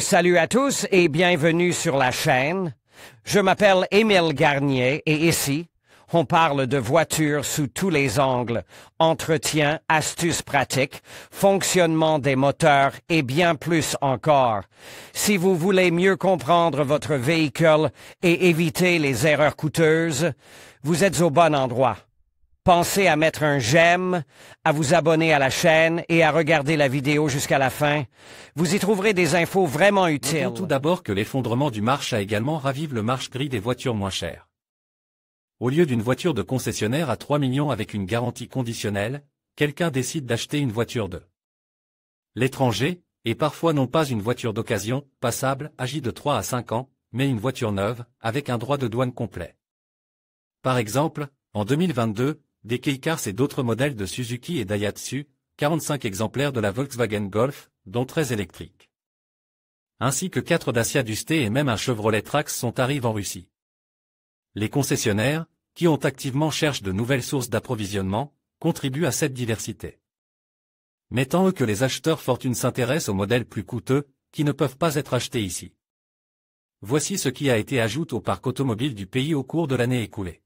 Salut à tous et bienvenue sur la chaîne. Je m'appelle Émile Garnier et ici, on parle de voitures sous tous les angles, entretien, astuces pratiques, fonctionnement des moteurs et bien plus encore. Si vous voulez mieux comprendre votre véhicule et éviter les erreurs coûteuses, vous êtes au bon endroit. Pensez à mettre un j'aime, à vous abonner à la chaîne et à regarder la vidéo jusqu'à la fin. Vous y trouverez des infos vraiment utiles. Notons tout d'abord que l'effondrement du marché a également ravivé le marché gris des voitures moins chères. Au lieu d'une voiture de concessionnaire à 3 millions avec une garantie conditionnelle, quelqu'un décide d'acheter une voiture de l'étranger, et parfois non pas une voiture d'occasion, passable, âgée de 3 à 5 ans, mais une voiture neuve, avec un droit de douane complet. Par exemple, en 2022, des K-Cars et d'autres modèles de Suzuki et Daihatsu, 45 exemplaires de la Volkswagen Golf, dont 13 électriques. Ainsi que 4 Dacia Duster et même un Chevrolet Trax sont arrivés en Russie. Les concessionnaires, qui ont activement cherché de nouvelles sources d'approvisionnement, contribuent à cette diversité. Mais tant que les acheteurs fortunés s'intéressent aux modèles plus coûteux, qui ne peuvent pas être achetés ici. Voici ce qui a été ajouté au parc automobile du pays au cours de l'année écoulée.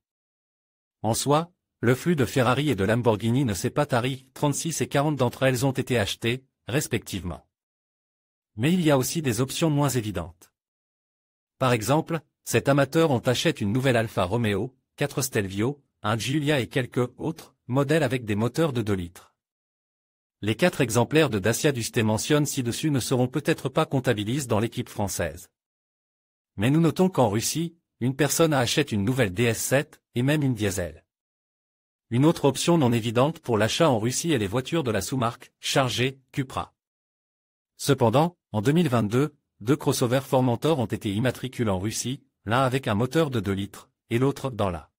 En soi, le flux de Ferrari et de Lamborghini ne s'est pas tari, 36 et 40 d'entre elles ont été achetées, respectivement. Mais il y a aussi des options moins évidentes. Par exemple, cet amateur achète une nouvelle Alfa Romeo, 4 Stelvio, un Giulia et quelques autres modèles avec des moteurs de 2 litres. Les 4 exemplaires de Dacia Duster mentionnés ci-dessus ne seront peut-être pas comptabilisés dans l'équipe française. Mais nous notons qu'en Russie, une personne achète une nouvelle DS7, et même une diesel. Une autre option non évidente pour l'achat en Russie est les voitures de la sous-marque, chargée, Cupra. Cependant, en 2022, 2 crossovers Formentor ont été immatriculés en Russie, l'un avec un moteur de 2 litres, et l'autre dans la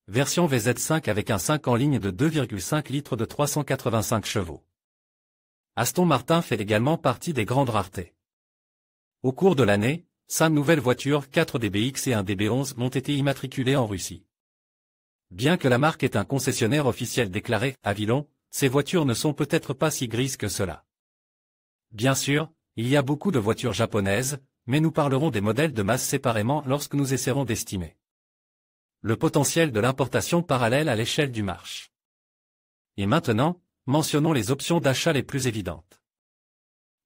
version VZ5 avec un 5 en ligne de 2,5 litres de 385 chevaux. Aston Martin fait également partie des grandes raretés. Au cours de l'année, 5 nouvelles voitures, 4 DBX et un DB11 ont été immatriculées en Russie. Bien que la marque ait un concessionnaire officiel déclaré, Avilon, ces voitures ne sont peut-être pas si grises que cela. Bien sûr, il y a beaucoup de voitures japonaises, mais nous parlerons des modèles de masse séparément lorsque nous essaierons d'estimer le potentiel de l'importation parallèle à l'échelle du marché. Et maintenant, mentionnons les options d'achat les plus évidentes.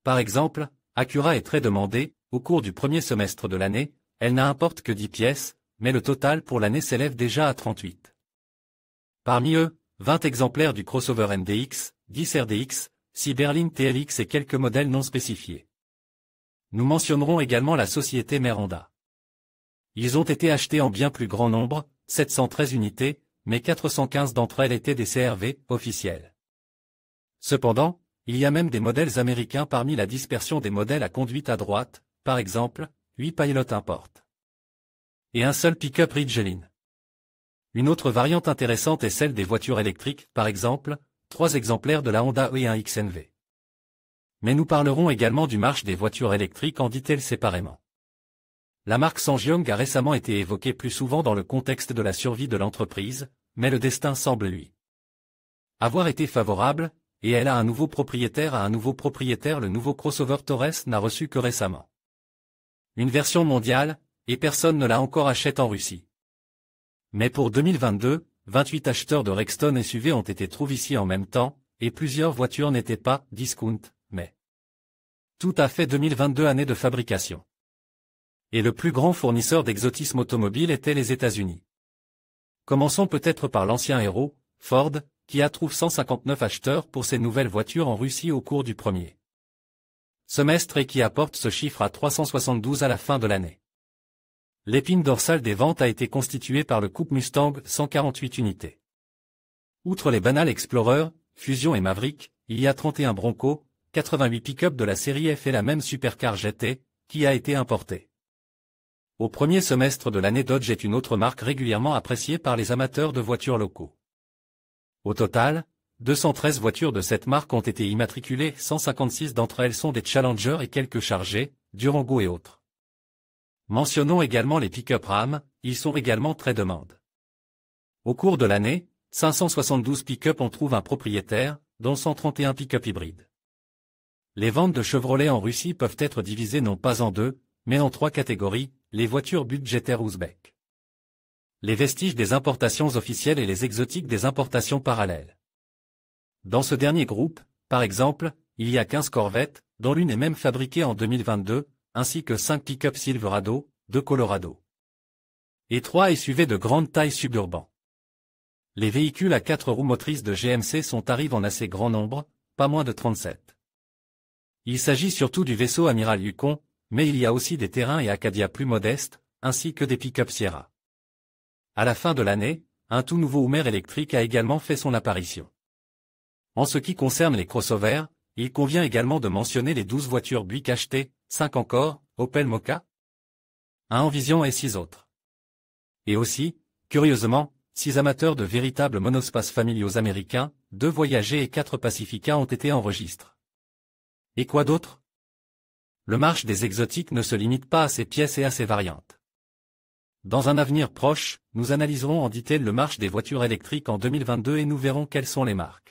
Par exemple, Acura est très demandée. Au cours du premier semestre de l'année, elle n'importe que 10 pièces, mais le total pour l'année s'élève déjà à 38. Parmi eux, 20 exemplaires du crossover MDX, 10 RDX, 6 berlines TLX et quelques modèles non spécifiés. Nous mentionnerons également la société mère Honda. Ils ont été achetés en bien plus grand nombre, 713 unités, mais 415 d'entre elles étaient des CRV officiels. Cependant, il y a même des modèles américains parmi la dispersion des modèles à conduite à droite, par exemple, 8 Pilot Import. Et un seul pick-up Ridgeline. Une autre variante intéressante est celle des voitures électriques, par exemple, 3 exemplaires de la Honda et un XNV. Mais nous parlerons également du marché des voitures électriques en détail séparément. La marque Sangyong a récemment été évoquée plus souvent dans le contexte de la survie de l'entreprise, mais le destin semble lui avoir été favorable, et elle a un nouveau propriétaire. Le nouveau crossover Taurus n'a reçu que récemment une version mondiale, et personne ne l'a encore acheté en Russie. Mais pour 2022, 28 acheteurs de Rexton SUV ont été trouvés ici en même temps, et plusieurs voitures n'étaient pas discount, mais tout à fait 2022 année de fabrication. Et le plus grand fournisseur d'exotisme automobile était les États-Unis. Commençons peut-être par l'ancien héros, Ford, qui a trouvé 159 acheteurs pour ses nouvelles voitures en Russie au cours du premier semestre et qui apporte ce chiffre à 372 à la fin de l'année. L'épine dorsale des ventes a été constituée par le couple Mustang, 148 unités. Outre les banals Explorer, Fusion et Maverick, il y a 31 Bronco, 88 pick-up de la série F et la même supercar GT, qui a été importée. Au premier semestre de l'année, Dodge est une autre marque régulièrement appréciée par les amateurs de voitures locaux. Au total, 213 voitures de cette marque ont été immatriculées, 156 d'entre elles sont des Challenger et quelques Charger, Durango et autres. Mentionnons également les pick-up Ram, ils sont également très demandés. Au cours de l'année, 572 pick-up on trouve un propriétaire, dont 131 pick-up hybrides. Les ventes de Chevrolet en Russie peuvent être divisées non pas en deux, mais en trois catégories, les voitures budgétaires ouzbèques, les vestiges des importations officielles et les exotiques des importations parallèles. Dans ce dernier groupe, par exemple, il y a 15 Corvettes, dont l'une est même fabriquée en 2022, ainsi que 5 pick-up Silverado, de Colorado, et 3 SUV de grande taille suburban. Les véhicules à 4 roues motrices de GMC arrivent en assez grand nombre, pas moins de 37. Il s'agit surtout du vaisseau Amiral Yukon, mais il y a aussi des terrains et Acadia plus modestes, ainsi que des pick-up Sierra. À la fin de l'année, un tout nouveau Hummer électrique a également fait son apparition. En ce qui concerne les crossovers, il convient également de mentionner les 12 voitures Buick achetées, 5 encore, Opel Mokka, 1 Envision et 6 autres. Et aussi, curieusement, 6 amateurs de véritables monospaces familiaux américains, 2 Voyager et 4 Pacifica ont été enregistrés. Et quoi d'autre? Le marché des exotiques ne se limite pas à ces pièces et à ces variantes. Dans un avenir proche, nous analyserons en détail le marché des voitures électriques en 2022 et nous verrons quelles sont les marques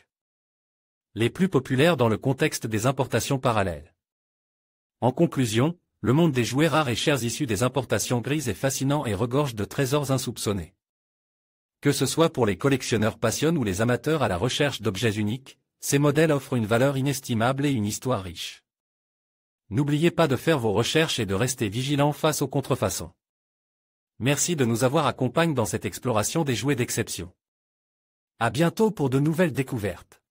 les plus populaires dans le contexte des importations parallèles. En conclusion, le monde des jouets rares et chers issus des importations grises est fascinant et regorge de trésors insoupçonnés. Que ce soit pour les collectionneurs passionnés ou les amateurs à la recherche d'objets uniques, ces modèles offrent une valeur inestimable et une histoire riche. N'oubliez pas de faire vos recherches et de rester vigilant face aux contrefaçons. Merci de nous avoir accompagnés dans cette exploration des jouets d'exception. À bientôt pour de nouvelles découvertes.